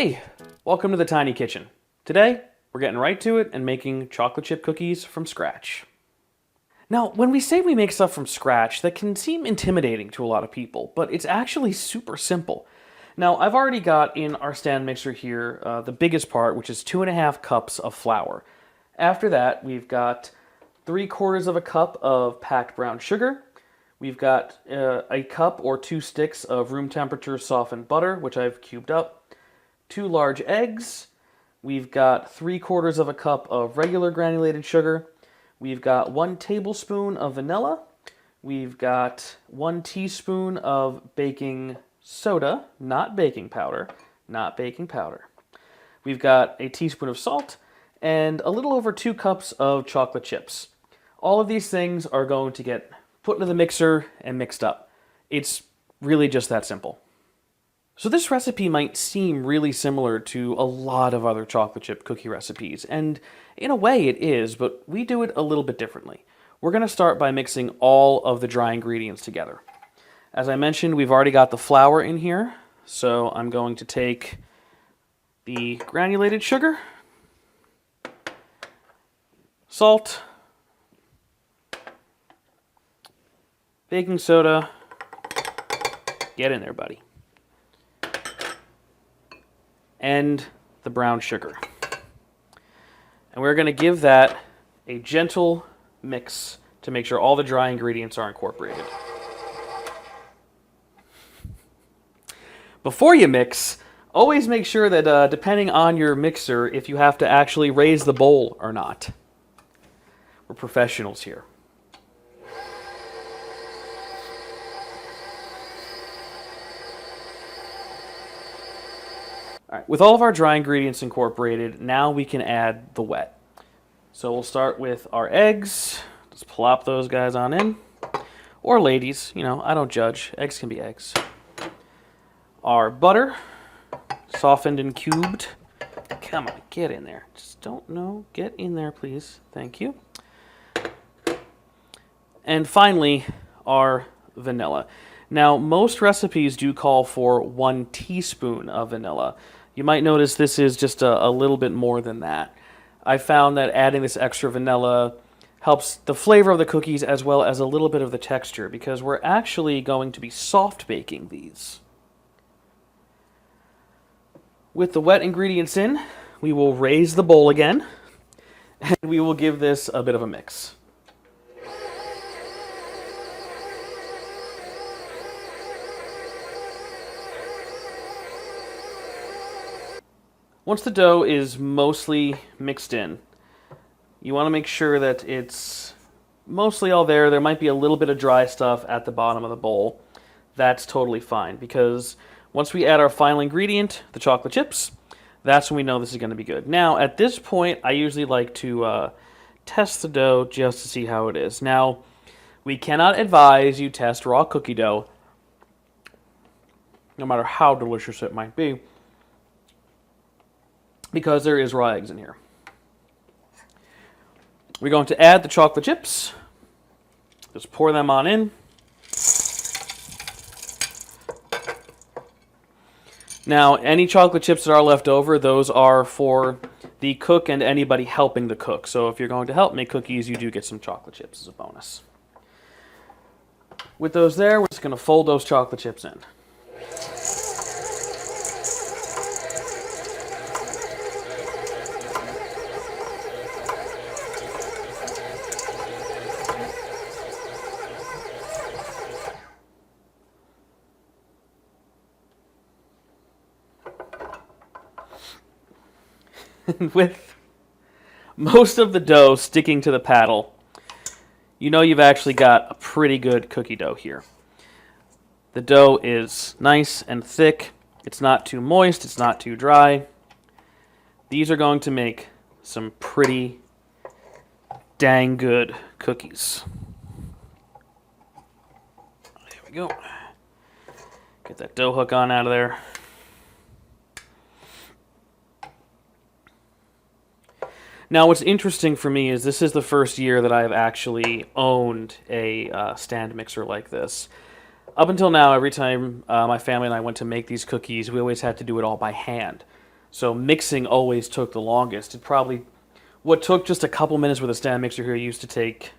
Hey, welcome to the Tiny Kitchen. Today, we're getting right to it and making chocolate chip cookies from scratch. Now, when we say we make stuff from scratch, that can seem intimidating to a lot of people, but it's actually super simple. Now, I've already got in our stand mixer here the biggest part, which is 2.5 cups of flour. After that, we've got 3/4 of a cup of packed brown sugar. We've got a cup or 2 sticks of room temperature softened butter, which I've cubed up. 2 large eggs. We've got 3/4 of a cup of regular granulated sugar. We've got 1 tablespoon of vanilla. We've got 1 teaspoon of baking soda, not baking powder, not baking powder. We've got a teaspoon of salt and a little over 2 cups of chocolate chips. All of these things are going to get put into the mixer and mixed up. It's really just that simple. So this recipe might seem really similar to a lot of other chocolate chip cookie recipes, and in a way it is, but we do it a little bit differently. We're going to start by mixing all of the dry ingredients together. As I mentioned, we've already got the flour in here, so I'm going to take the granulated sugar, salt, baking soda, get in there, buddy, and the brown sugar. And we're going to give that a gentle mix to make sure all the dry ingredients are incorporated. Before you mix, always make sure that depending on your mixer, if you have to actually raise the bowl or not. We're professionals here. All right, with all of our dry ingredients incorporated, now we can add the wet. So we'll start with our eggs. Just plop those guys on in. Or ladies, you know, I don't judge. Eggs can be eggs. Our butter, softened and cubed. Come on, get in there. Just don't know. Get in there, please. Thank you. And finally, our vanilla. Now, most recipes do call for 1 teaspoon of vanilla. You might notice this is just a little bit more than that. I found that adding this extra vanilla helps the flavor of the cookies as well as a little bit of the texture, because we're actually going to be soft baking these. With the wet ingredients in, we will raise the bowl again, and we will give this a bit of a mix. Once the dough is mostly mixed in, you want to make sure that it's mostly all there. There might be a little bit of dry stuff at the bottom of the bowl. That's totally fine, because once we add our final ingredient, the chocolate chips, that's when we know this is going to be good. Now, at this point, I usually like to test the dough just to see how it is. Now, we cannot advise you test raw cookie dough, no matter how delicious it might be, because there is raw eggs in here. We're going to add the chocolate chips. Just pour them on in. Now, any chocolate chips that are left over, those are for the cook and anybody helping the cook. So if you're going to help make cookies, you do get some chocolate chips as a bonus. With those there, we're just going to fold those chocolate chips in. And with most of the dough sticking to the paddle, you know you've actually got a pretty good cookie dough here. The dough is nice and thick. It's not too moist. It's not too dry. These are going to make some pretty dang good cookies. There we go. Get that dough hook on out of there. Now, what's interesting for me is this is the first year that I've actually owned a stand mixer like this. Up until now, every time my family and I went to make these cookies, we always had to do it all by hand. So mixing always took the longest. What took just a couple minutes with a stand mixer here used to take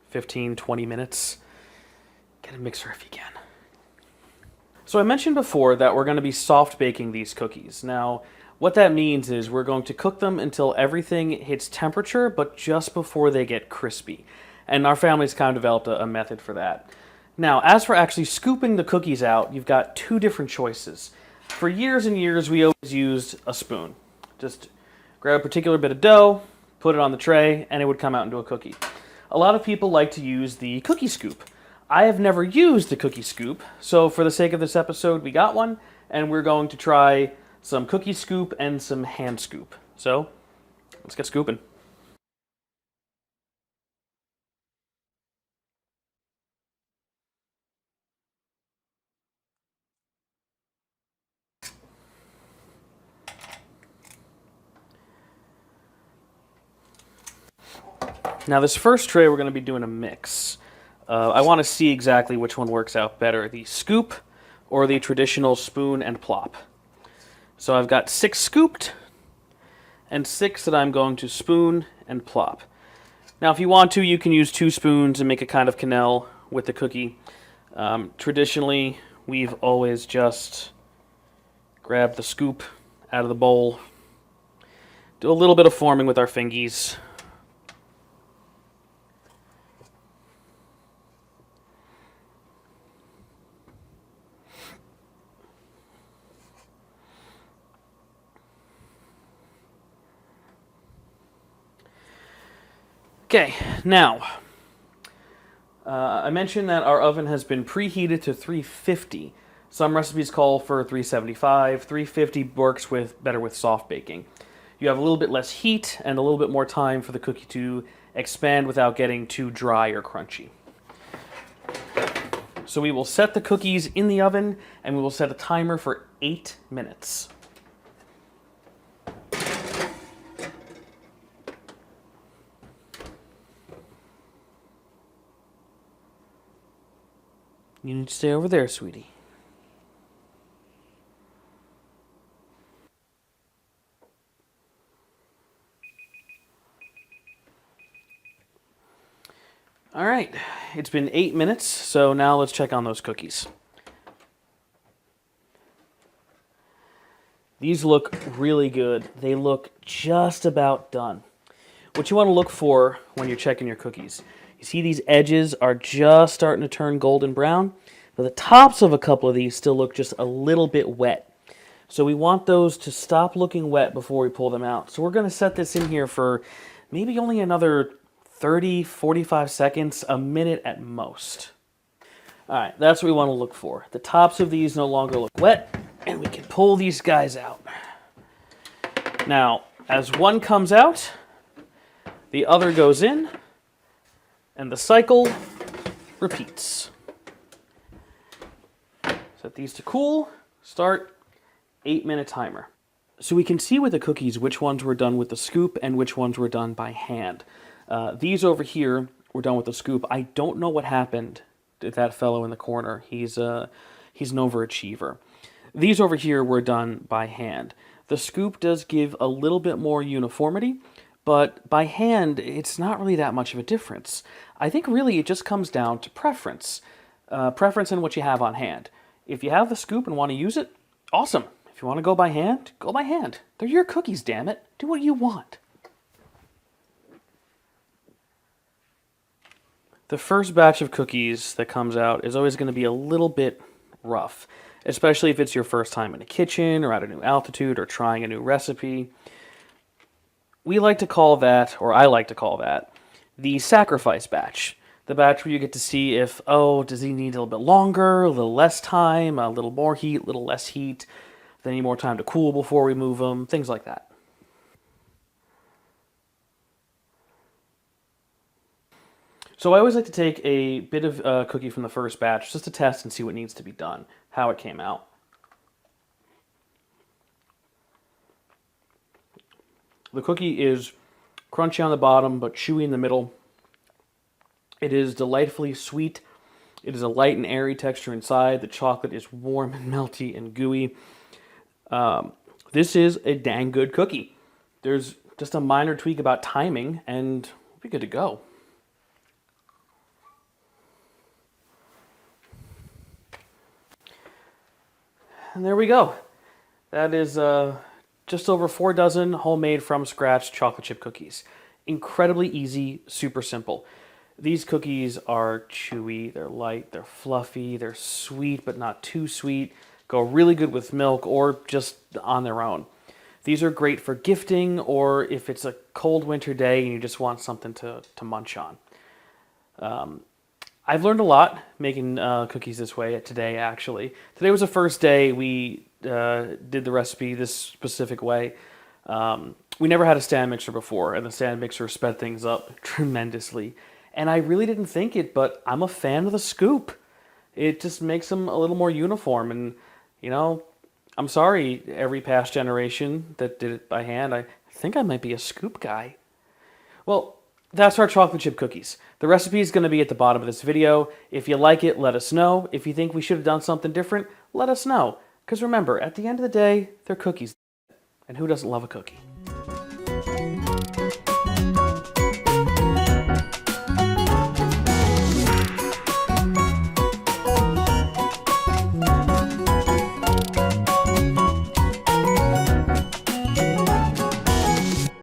15, 20 minutes. Get a mixer if you can. So I mentioned before that we're going to be soft baking these cookies. Now, what that means is we're going to cook them until everything hits temperature, but just before they get crispy. And our family's kind of developed a method for that. Now, as for actually scooping the cookies out, you've got two different choices. For years and years, we always used a spoon. Just grab a particular bit of dough, put it on the tray, and it would come out into a cookie. A lot of people like to use the cookie scoop. I have never used the cookie scoop, so for the sake of this episode, we got one, and we're going to try some cookie scoop and some hand scoop. So, let's get scooping. Now this first tray, we're going to be doing a mix. I want to see exactly which one works out better, the scoop or the traditional spoon and plop. So I've got 6 scooped and 6 that I'm going to spoon and plop. Now if you want to, you can use 2 spoons and make a kind of quenelle with the cookie. Traditionally, we've always just grabbed the scoop out of the bowl, do a little bit of forming with our fingies. Okay, now, I mentioned that our oven has been preheated to 350. Some recipes call for 375. 350 works better with soft baking. You have a little bit less heat and a little bit more time for the cookie to expand without getting too dry or crunchy. So we will set the cookies in the oven and we will set a timer for 8 minutes. You need to stay over there, sweetie. All right, it's been 8 minutes, so now let's check on those cookies. These look really good. They look just about done. What you want to look for when you're checking your cookies, you see these edges are just starting to turn golden brown, but the tops of a couple of these still look just a little bit wet. So we want those to stop looking wet before we pull them out. So we're going to set this in here for maybe only another 30, 45 seconds, a minute at most. All right, that's what we want to look for. The tops of these no longer look wet, and we can pull these guys out. Now, as one comes out, the other goes in, and the cycle repeats. Set these to cool, start 8-minute timer. So we can see with the cookies which ones were done with the scoop and which ones were done by hand. These over here were done with the scoop. I don't know what happened to that fellow in the corner. He's an overachiever. These over here were done by hand. The scoop does give a little bit more uniformity, but by hand, it's not really that much of a difference. I think really it just comes down to preference. Preference in what you have on hand. If you have the scoop and want to use it, awesome. If you want to go by hand, go by hand. They're your cookies, damn it. Do what you want. The first batch of cookies that comes out is always going to be a little bit rough, especially if it's your first time in a kitchen or at a new altitude or trying a new recipe. We like to call that, or I like to call that, the sacrifice batch. The batch where you get to see if, does he need a little bit longer, a little less time, a little more heat, a little less heat, they need more time to cool before we move them, things like that. So I always like to take a bit of cookie from the first batch just to test and see what needs to be done, how it came out. The cookie is crunchy on the bottom but chewy in the middle. It is delightfully sweet. It is a light and airy texture inside. The chocolate is warm and melty and gooey. This is a dang good cookie. There's just a minor tweak about timing, and we'll be good to go. And there we go. That is just over 4 dozen homemade from scratch chocolate chip cookies. Incredibly easy, super simple. These cookies are chewy, they're light, they're fluffy, they're sweet but not too sweet. Go really good with milk or just on their own. These are great for gifting or if it's a cold winter day and you just want something to munch on. I've learned a lot making cookies this way today, actually. Today was the first day we did the recipe this specific way. We never had a stand mixer before, and the stand mixer sped things up tremendously. And I really didn't think it, but I'm a fan of the scoop. It just makes them a little more uniform. And, you know, I'm sorry, every past generation that did it by hand. I think I might be a scoop guy. Well, that's our chocolate chip cookies. The recipe is going to be at the bottom of this video. If you like it, let us know. If you think we should have done something different, let us know. Because remember, at the end of the day, they're cookies. And who doesn't love a cookie?